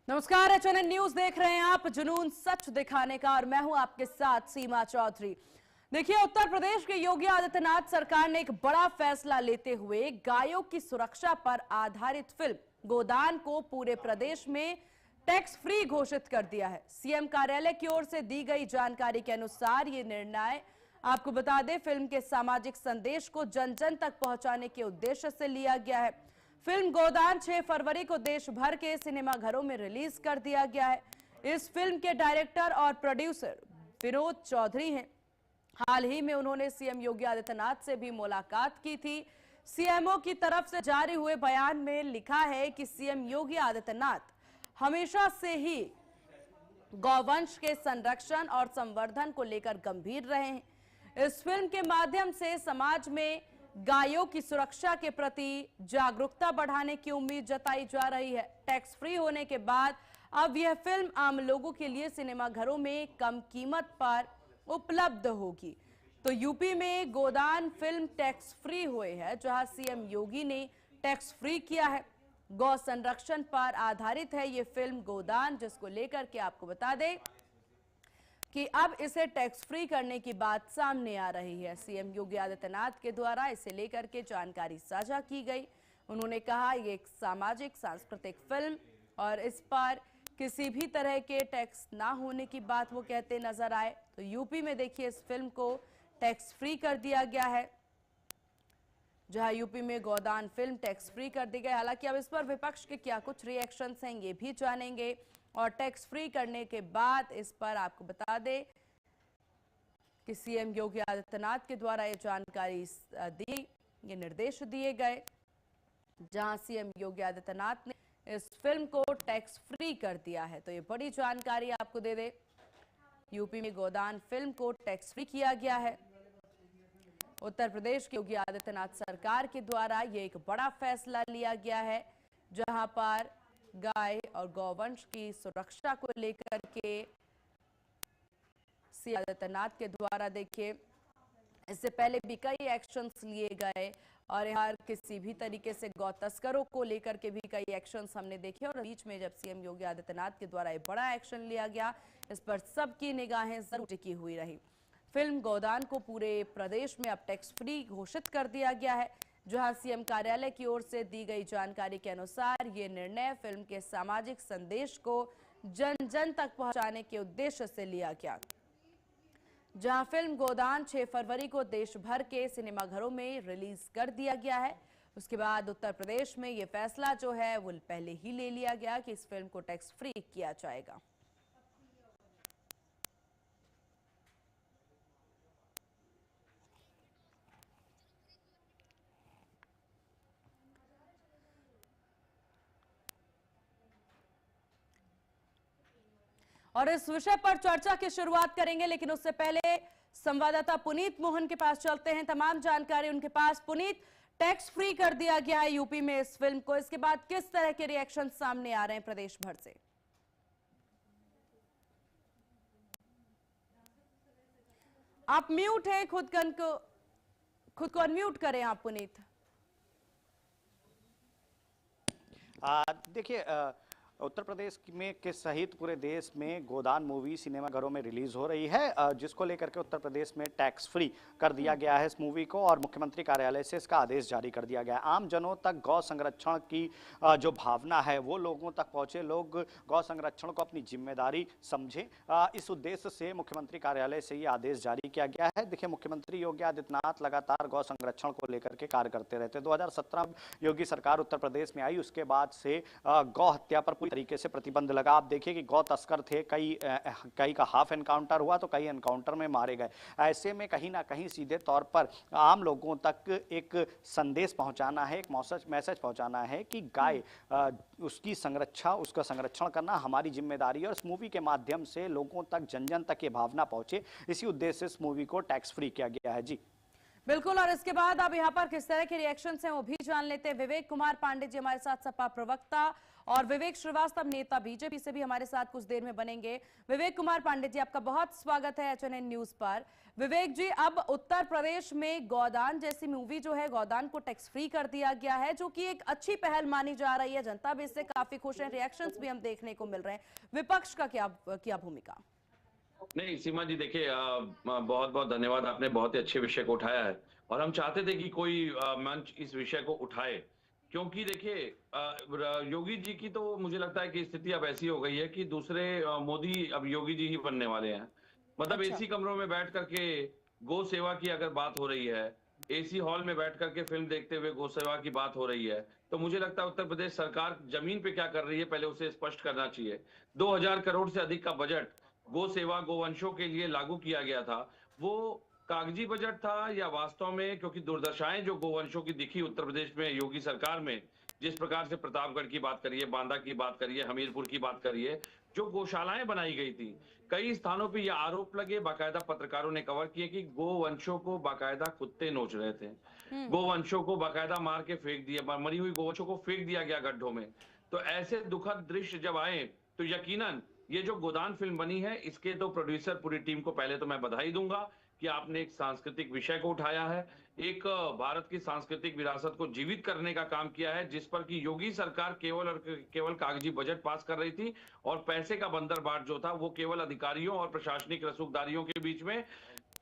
नमस्कार, HNN news देख रहे हैं आप। जुनून सच दिखाने का और मैं हूं आपके साथ सीमा चौधरी। देखिए, उत्तर प्रदेश के योगी आदित्यनाथ सरकार ने एक बड़ा फैसला लेते हुए गायों की सुरक्षा पर आधारित फिल्म गोदान को पूरे प्रदेश में टैक्स फ्री घोषित कर दिया है। सीएम कार्यालय की ओर से दी गई जानकारी के अनुसार ये निर्णय, आपको बता दें, फिल्म के सामाजिक संदेश को जन जन तक पहुंचाने के उद्देश्य से लिया गया है। फिल्म गोदान 6 फरवरी को देश भर के सिनेमाघरों में रिलीज कर दिया गया है। इस फिल्म के डायरेक्टर और प्रोड्यूसर विनोद चौधरी हैं। हाल ही में उन्होंने सीएम योगी आदित्यनाथ से भी मुलाकात की थी। सीएमओ की तरफ से जारी हुए बयान में लिखा है कि सीएम योगी आदित्यनाथ हमेशा से ही गौवंश के संरक्षण और संवर्धन को लेकर गंभीर रहे हैं। इस फिल्म के माध्यम से समाज में गायों की सुरक्षा के प्रति जागरूकता बढ़ाने की उम्मीद जताई जा रही है। टैक्स फ्री होने के बाद अब यह फिल्म आम लोगों के लिए सिनेमाघरों में कम कीमत पर उपलब्ध होगी। तो यूपी में गोदान फिल्म टैक्स फ्री हुई है, जहां सीएम योगी ने टैक्स फ्री किया है। गौ संरक्षण पर आधारित है ये फिल्म गोदान, जिसको लेकर के आपको बता दें कि अब इसे टैक्स फ्री करने की बात सामने आ रही है। सीएम योगी आदित्यनाथ के द्वारा इसे लेकर के जानकारी साझा की गई। उन्होंने कहा ये एक सामाजिक सांस्कृतिक फिल्म और इस पर किसी भी तरह के टैक्स ना होने की बात वो कहते नजर आए। तो यूपी में देखिए, इस फिल्म को टैक्स फ्री कर दिया गया है, जहां यूपी में गोदान फिल्म टैक्स फ्री कर दी गई। हालांकि अब इस पर विपक्ष के क्या कुछ रिएक्शंस हैं ये भी जानेंगे। और टैक्स फ्री करने के बाद इस पर आपको बता दें कि सीएम योगी आदित्यनाथ के द्वारा ये जानकारी दी, ये निर्देश दिए गए, जहां सीएम योगी आदित्यनाथ ने इस फिल्म को टैक्स फ्री कर दिया है। तो ये बड़ी जानकारी आपको दे दे, यूपी में गोदान फिल्म को टैक्स फ्री किया गया है। उत्तर प्रदेश की योगी आदित्यनाथ सरकार के द्वारा ये एक बड़ा फैसला लिया गया है, जहां पर गाय और गौवंश की सुरक्षा को लेकर के सीएम आदित्यनाथ के द्वारा देखिए इससे पहले भी कई एक्शंस लिए गए और यहाँ किसी भी तरीके से गौ तस्करों को लेकर के भी कई एक्शंस हमने देखे। और बीच में जब सीएम योगी आदित्यनाथ के द्वारा एक बड़ा एक्शन लिया गया, इस पर सबकी निगाहें जरूर टिकी हुई रही। फिल्म गोदान को पूरे प्रदेश में अब टैक्स फ्री घोषित कर दिया गया है, जहां सीएम कार्यालय की ओर से दी गई जानकारी के अनुसार ये निर्णय फिल्म के सामाजिक संदेश को जन जन तक पहुंचाने के उद्देश्य से लिया गया। जहां फिल्म गोदान 6 फरवरी को देश भर के सिनेमाघरों में रिलीज कर दिया गया है, उसके बाद उत्तर प्रदेश में ये फैसला जो है वो पहले ही ले लिया गया कि इस फिल्म को टैक्स फ्री किया जाएगा। और इस विषय पर चर्चा की शुरुआत करेंगे, लेकिन उससे पहले संवाददाता पुनीत मोहन के पास चलते हैं। तमाम जानकारी उनके पास। पुनीत, टैक्स फ्री कर दिया गया है यूपी में इस फिल्म को, इसके बाद किस तरह के रिएक्शन सामने आ रहे हैं प्रदेश भर से? आप म्यूट हैं, खुद को अनम्यूट करें आप पुनीत। देखिए, उत्तर प्रदेश में के सहित पूरे देश में गोदान मूवी सिनेमाघरों में रिलीज हो रही है, जिसको लेकर के उत्तर प्रदेश में टैक्स फ्री कर दिया गया है इस मूवी को और मुख्यमंत्री कार्यालय से इसका आदेश जारी कर दिया गया है। आम जनों तक गौ संरक्षण की जो भावना है वो लोगों तक पहुंचे, लोग गौ संरक्षण को अपनी जिम्मेदारी समझें, इस उद्देश्य से मुख्यमंत्री कार्यालय से ये आदेश जारी किया गया है। देखिए, मुख्यमंत्री योगी आदित्यनाथ लगातार गौ संरक्षण को लेकर के कार्य करते रहते। 2017 योगी सरकार उत्तर प्रदेश में आई, उसके बाद से गौ हत्या पर पूरी तरीके से प्रतिबंध लगा। आप देखिए कि गौ तस्कर थे, कई का हाफ एनकाउंटर हुआ तो कई एनकाउंटर में मारे गए। ऐसे में कहीं ना कहीं सीधे तौर पर आम लोगों तक एक संदेश पहुंचाना है, एक मैसेज पहुंचाना है कि गाय उसकी संरक्षा, उसका संरक्षण करना हमारी जिम्मेदारी है। और इस मूवी के माध्यम से लोगों तक, जन जन तक ये भावना पहुंचे, इसी उद्देश्य से इस मूवी को टैक्स फ्री किया गया है। जी बिल्कुल, और इसके बाद अब यहाँ पर किस तरह के रिएक्शन हैं वो भी जान लेते हैं। विवेक कुमार पांडे जी हमारे साथ सपा प्रवक्ता, और विवेक श्रीवास्तव नेता बीजेपी से भी हमारे साथ कुछ देर में बनेंगे। विवेक कुमार पांडे जी, आपका बहुत स्वागत है HNN न्यूज पर। विवेक जी, अब उत्तर प्रदेश में गोदान जैसी मूवी जो है, गोदान को टैक्स फ्री कर दिया गया है, जो कि एक अच्छी पहल मानी जा रही है। जनता भी इससे काफी खुश है, रिएक्शंस भी हम देखने को मिल रहे हैं। विपक्ष का क्या भूमिका? नहीं सीमा जी, देखिए बहुत बहुत धन्यवाद, आपने बहुत ही अच्छे विषय को उठाया है और हम चाहते थे कि कोई मंच इस विषय को उठाए, क्योंकि देखिए योगी जी की तो मुझे लगता है कि स्थिति अब ऐसी हो गई है कि दूसरे मोदी अब योगी जी ही बनने वाले हैं। मतलब अच्छा। एसी कमरों में बैठ करके गौ सेवा की अगर बात हो रही है, एसी हॉल में बैठ करके फिल्म देखते हुए गौ सेवा की बात हो रही है, तो मुझे लगता है उत्तर प्रदेश सरकार जमीन पे क्या कर रही है पहले उसे स्पष्ट करना चाहिए। 2000 करोड़ से अधिक का बजट गो सेवा गोवंशों के लिए लागू किया गया था, वो कागजी बजट था या वास्तव में, क्योंकि दुर्दशाएं जो गोवंशों की दिखी उत्तर प्रदेश में योगी सरकार में, जिस प्रकार से प्रतापगढ़ की बात करिए, बांदा की बात करिए, हमीरपुर की बात करिए, जो गौशालाएं बनाई गई थी, कई स्थानों पे यह आरोप लगे, बाकायदा पत्रकारों ने कवर किए कि गोवंशों को बाकायदा कुत्ते नोच रहे थे, गोवंशों को बाकायदा मार के फेंक दिया, मरी हुई गोवंशों को फेंक दिया गया गड्ढों में। तो ऐसे दुखद दृश्य जब आए तो यकीनन ये जो गोदान फिल्म बनी है, इसके तो प्रोड्यूसर पूरी टीम को पहले तो मैं बधाई दूंगा कि आपने एक सांस्कृतिक विषय को उठाया है, एक भारत की सांस्कृतिक विरासत को जीवित करने का काम किया है, जिस पर कि योगी सरकार केवल और केवल कागजी बजट पास कर रही थी और पैसे का बंदरबाट जो था वो केवल अधिकारियों और प्रशासनिक रसूखदारियों के बीच में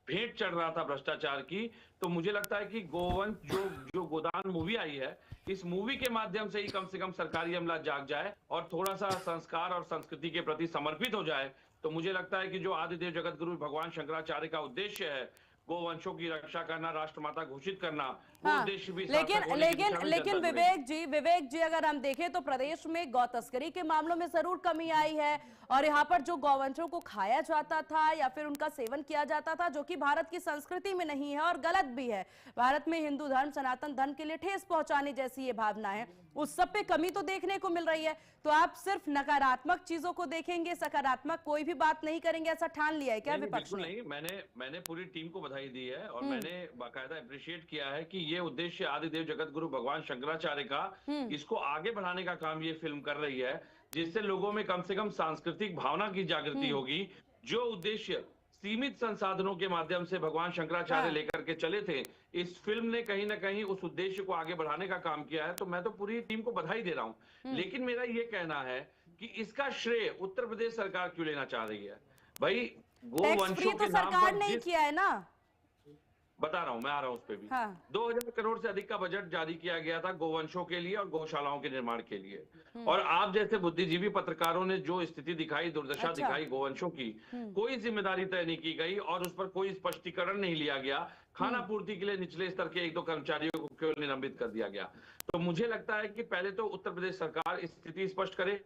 भेंट चढ़ रहा था भ्रष्टाचार की। तो मुझे लगता है कि गोवंश जो गोदान मूवी आई है, इस मूवी के माध्यम से ही कम से कम सरकारी अमला जाग जाए और थोड़ा सा संस्कार और संस्कृति के प्रति समर्पित हो जाए, तो मुझे लगता है कि जो आदिदेव जगत गुरु भगवान शंकराचार्य का उद्देश्य है गोवंशों की रक्षा करना, राष्ट्रमाता घोषित करना, वो हाँ, उद्देश्य भी लेकिन विवेक जी अगर हम देखें तो प्रदेश में गौ तस्करी के मामलों में जरूर कमी आई है, और यहाँ पर जो गौवंशों को खाया जाता था या फिर उनका सेवन किया जाता था, जो कि भारत की संस्कृति में नहीं है और गलत भी है। भारत में हिंदू धर्म, सनातन धर्म के लिए ठेस पहुंचाने जैसी ये भावना है, उस सब पे कमी तो देखने को मिल रही है। तो आप सिर्फ नकारात्मक चीजों को देखेंगे, सकारात्मक कोई भी बात नहीं करेंगे, ऐसा ठान लिया है क्या विपक्ष ने? नहीं, मैंने पूरी टीम को बधाई दी है और मैंने बाकायदा अप्रिशिएट किया है कि ये उद्देश्य आदिदेव जगत गुरु भगवान शंकराचार्य का, इसको आगे बढ़ाने का काम ये फिल्म कर रही है, जिससे लोगों में कम से कम सांस्कृतिक भावना की जागृति होगी। जो उद्देश्य सीमित संसाधनों के माध्यम से भगवान शंकराचार्य लेकर के चले थे, इस फिल्म ने कहीं ना कहीं उस उद्देश्य को आगे बढ़ाने का काम किया है। तो मैं तो पूरी टीम को बधाई दे रहा हूं, लेकिन मेरा ये कहना है कि इसका श्रेय उत्तर प्रदेश सरकार क्यों लेना चाह रही है? भाई गोवंशों के नाम सरकार पर नहीं किया है ना, बता रहा हूं, मैं आ रहा हूं उस पे भी। 2000 करोड़ से अधिक का बजट जारी किया गया था गोवंशों के लिए और गौशालाओं के निर्माण के लिए, और आप जैसे बुद्धिजीवी पत्रकारों ने जो स्थिति दिखाई, दुर्दशा दिखाई गोवंशों की, कोई जिम्मेदारी तय नहीं की गई और उस पर कोई स्पष्टीकरण नहीं लिया गया। खाना पूर्ति के लिए निचले स्तर के 1-2 कर्मचारियों को केवल निलंबित कर दिया गया। तो मुझे लगता है कि पहले तो उत्तर प्रदेश सरकार स्थिति स्पष्ट करे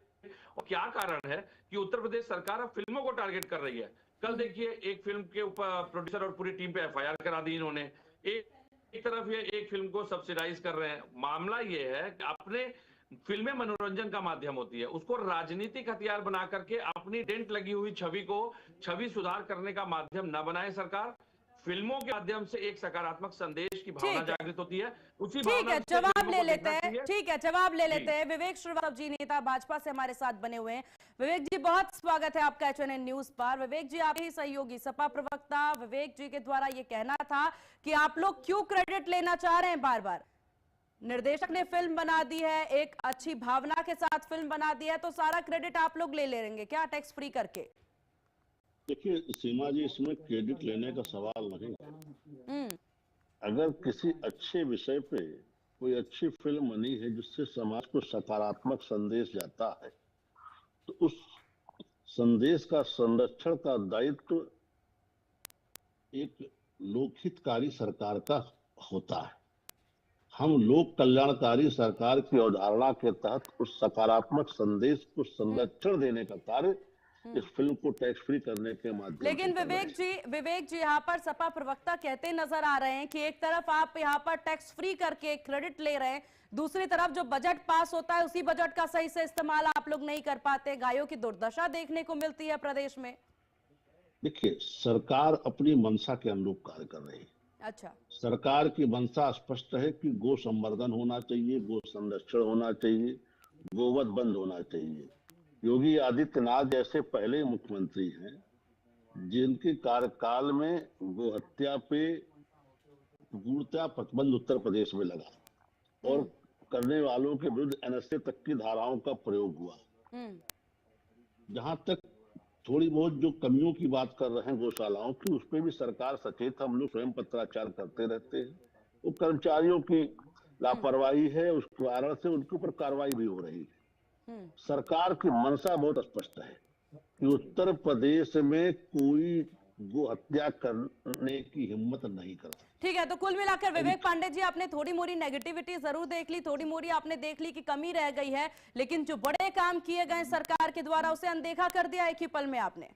और क्या कारण है कि उत्तर प्रदेश सरकार अब फिल्मों को टारगेट कर रही है। कल देखिए एक फिल्म के ऊपर प्रोड्यूसर और पूरी टीम पे एफआईआर करा दी इन्होंने। एक तरफ ये एक फिल्म को सब्सिडाइज कर रहे हैं। मामला ये है कि अपने फिल्में मनोरंजन का माध्यम होती है, उसको राजनीतिक हथियार बना करके अपनी डेंट लगी हुई छवि सुधार करने का माध्यम न बनाए सरकार। फिल्मों के माध्यम से एक सकारात्मक संदेश की भावना जागृत होती है। उसी ठीक है, जवाब ले लेते हैं। ठीक है, जवाब ले लेते हैं। विवेक श्रीवास्तव जी नेता भाजपा से हमारे साथ बने हुए हैं। विवेक जी, बहुत स्वागत है आपका HNN न्यूज पर। विवेक जी, आप ही सहयोगी सपा प्रवक्ता विवेक जी के द्वारा ये कहना था कि आप लोग क्यों क्रेडिट लेना चाह रहे हैं बार बार? निर्देशक ने फिल्म बना दी है, एक अच्छी भावना के साथ फिल्म बना दी है, तो सारा क्रेडिट आप लोग ले लेंगे क्या टैक्स फ्री करके? देखिए सीमा जी, इसमें क्रेडिट लेने का सवाल नहीं है। अगर किसी अच्छे विषय पे कोई अच्छी फिल्म बनी है जिससे समाज को सकारात्मक संदेश जाता है, तो उस संदेश का संरक्षण का दायित्व एक लोकहितकारी सरकार का होता है। हम लोक कल्याणकारी सरकार की अवधारणा के तहत उस सकारात्मक संदेश को संरक्षण देने का कार्य इस फिल्म को टैक्स फ्री करने के माध्यम। लेकिन विवेक जी यहाँ पर सपा प्रवक्ता कहते नजर आ रहे हैं कि एक तरफ आप यहाँ पर टैक्स फ्री करके क्रेडिट ले रहे हैं, दूसरी तरफ जो बजट पास होता है उसी बजट का सही से इस्तेमाल आप लोग नहीं कर पाते। गायों की दुर्दशा देखने को मिलती है प्रदेश में। देखिए, सरकार अपनी मंशा के अनुरूप कार्य कर रही है। अच्छा। सरकार की मंशा स्पष्ट है कि गो संवर्धन होना चाहिए, गो संरक्षण होना चाहिए, गोवध बंद होना चाहिए। योगी आदित्यनाथ जैसे पहले मुख्यमंत्री हैं जिनके कार्यकाल में गो हत्या पे पूर्णतः प्रतिबंध उत्तर प्रदेश में लगा और हम्म। करने वालों के विरुद्ध एनएसए तक की धाराओं का प्रयोग हुआ। हम्म। जहां तक थोड़ी बहुत जो कमियों की बात कर रहे हैं गौशालाओं की, उस पर भी सरकार सचेत, हम लोग स्वयं पत्राचार करते रहते हैं। वो कर्मचारियों की हम्म। लापरवाही है, उस कारण से उनके ऊपर कार्रवाई भी हो रही है। हम्म। सरकार की मंशा बहुत स्पष्ट है कि उत्तर प्रदेश में कोई गो हत्या करने की हिम्मत नहीं कर सकता। ठीक है, तो कुल मिलाकर विवेक पांडे जी, आपने थोड़ी मोरी नेगेटिविटी जरूर देख ली, थोड़ी मोरी आपने देख ली कि कमी रह गई है, लेकिन जो बड़े काम किए गए सरकार के द्वारा उसे अनदेखा कर दिया एक ही पल में आपने।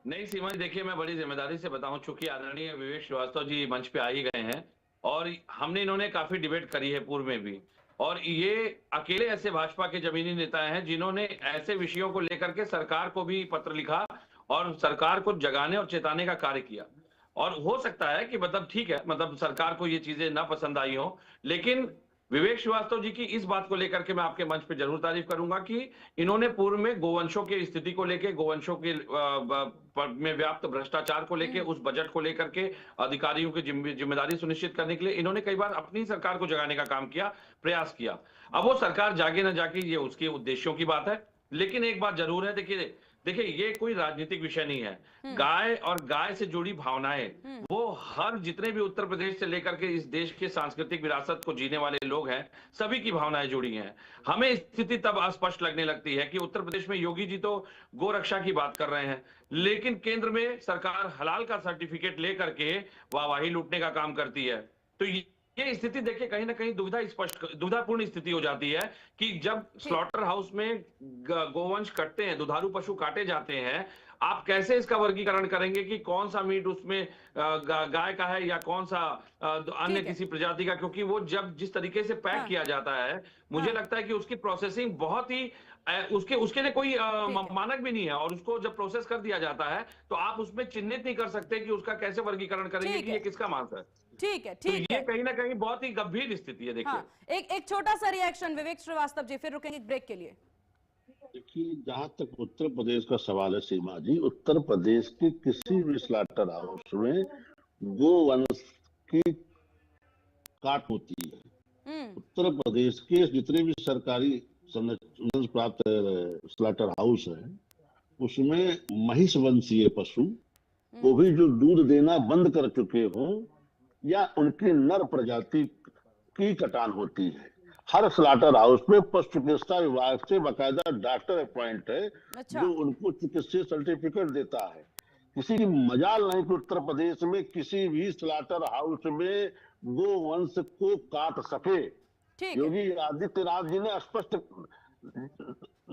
नहीं सीमा जी, देखिए मैं बड़ी जिम्मेदारी से बताऊं, चूंकि आदरणीय विवेक श्रीवास्तव जी मंच पे आ ही गए हैं और हमने इन्होंने काफी डिबेट करी है पूर्व में भी, और ये अकेले ऐसे भाजपा के जमीनी नेता हैं जिन्होंने ऐसे विषयों को लेकर के सरकार को भी पत्र लिखा और सरकार को जगाने और चेताने का कार्य किया। और हो सकता है कि मतलब ठीक है, मतलब सरकार को ये चीजें ना पसंद आई हो, लेकिन विवेक श्रीवास्तव जी की इस बात को लेकर के मैं आपके मंच पे जरूर तारीफ करूंगा कि इन्होंने पूर्व में गोवंशों की स्थिति को लेके, गोवंशों के में व्याप्त भ्रष्टाचार को लेके, उस बजट को लेकर के अधिकारियों की जिम्मेदारी सुनिश्चित करने के लिए इन्होंने कई बार अपनी सरकार को जगाने का काम किया, प्रयास किया। अब वो सरकार जागे ना जागे ये उसके उद्देश्यों की बात है, लेकिन एक बात जरूर है, देखिए देखिए ये कोई राजनीतिक विषय नहीं है। गाय और गाय से जुड़ी भावनाएं वो हर जितने भी उत्तर प्रदेश से लेकर के इस देश के सांस्कृतिक विरासत को जीने वाले लोग हैं, सभी की भावनाएं जुड़ी हैं। हमें स्थिति तब अस्पष्ट लगने लगती है कि उत्तर प्रदेश में योगी जी तो गो रक्षा की बात कर रहे हैं, लेकिन केंद्र में सरकार हलाल का सर्टिफिकेट लेकर के वाहवाही लूटने का काम करती है। तो ये स्थिति देखिए कहीं ना कहीं दुविधापूर्ण स्थिति हो जाती है कि जब स्लॉटर हाउस में गोवंश कटते हैं, दुधारू पशु काटे जाते हैं, आप कैसे इसका वर्गीकरण करेंगे कि कौन सा मीट उसमें गाय का है या कौन सा अन्य किसी प्रजाति का, क्योंकि वो जब जिस तरीके से पैक किया जाता है, मुझे लगता है कि उसकी प्रोसेसिंग बहुत ही उसके उसके लिए कोई मानक भी नहीं है, और उसको जब प्रोसेस कर दिया जाता है तो आप उसमें चिन्हित नहीं कर सकते कि उसका कैसे वर्गीकरण करेंगे कि ये किसका मांस है। ठीक है, तो ये कहीं ना कहीं बहुत ही गंभीर स्थिति है। देखिए हाँ, एक छोटा सा रिएक्शन विवेक श्रीवास्तव जी, फिर रुकेंगे ब्रेक के लिए। देखिए, जहां तक उत्तर प्रदेश का सवाल है सीमा जी, उत्तर प्रदेश के किसी भी स्लॉटर हाउस में गोवंश की काट होती है। उत्तर प्रदेश के जितने भी सरकारी संरक्षण प्राप्त स्लॉटर हाउस है, उसमें महिष वंशीय पशु को भी जो दूध देना बंद कर चुके हों या उनकी नर प्रजाति की कटान होती है। हर स्लॉटर हाउस में पशु चिकित्सा विभाग से बाकायदा डॉक्टर अपॉइंट है, जो उनको चिकित्सीय सर्टिफिकेट देता है। किसी की मजाल नहीं कि उत्तर प्रदेश में किसी भी स्लॉटर हाउस में गोवंश को काट सके। योगी आदित्यनाथ जी ने स्पष्ट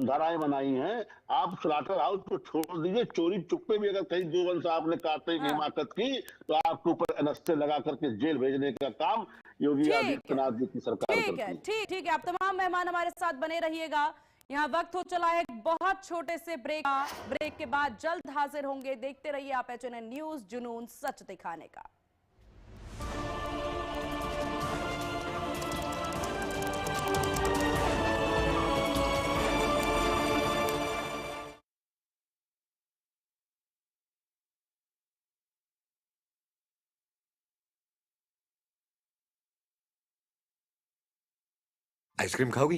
धाराएं बनाई हैं। आप स्लॉटर हाउस को छोड़ दीजिए, चोरी चुप्पे भी अगर कहीं गोवंश आपने काटने की हिमाकत की तो आपके ऊपर एनएसए लगा करके जेल भेजने का काम योगी आदित्यनाथ जी की सरकार करती है। ठीक है, आप तमाम मेहमान हमारे साथ बने रहिएगा। यहाँ वक्त हो चला है बहुत छोटे से ब्रेक के बाद जल्द हाजिर होंगे। देखते रहिए आप एचएनएन न्यूज, जुनून सच दिखाने का। आइसक्रीम खाओगी?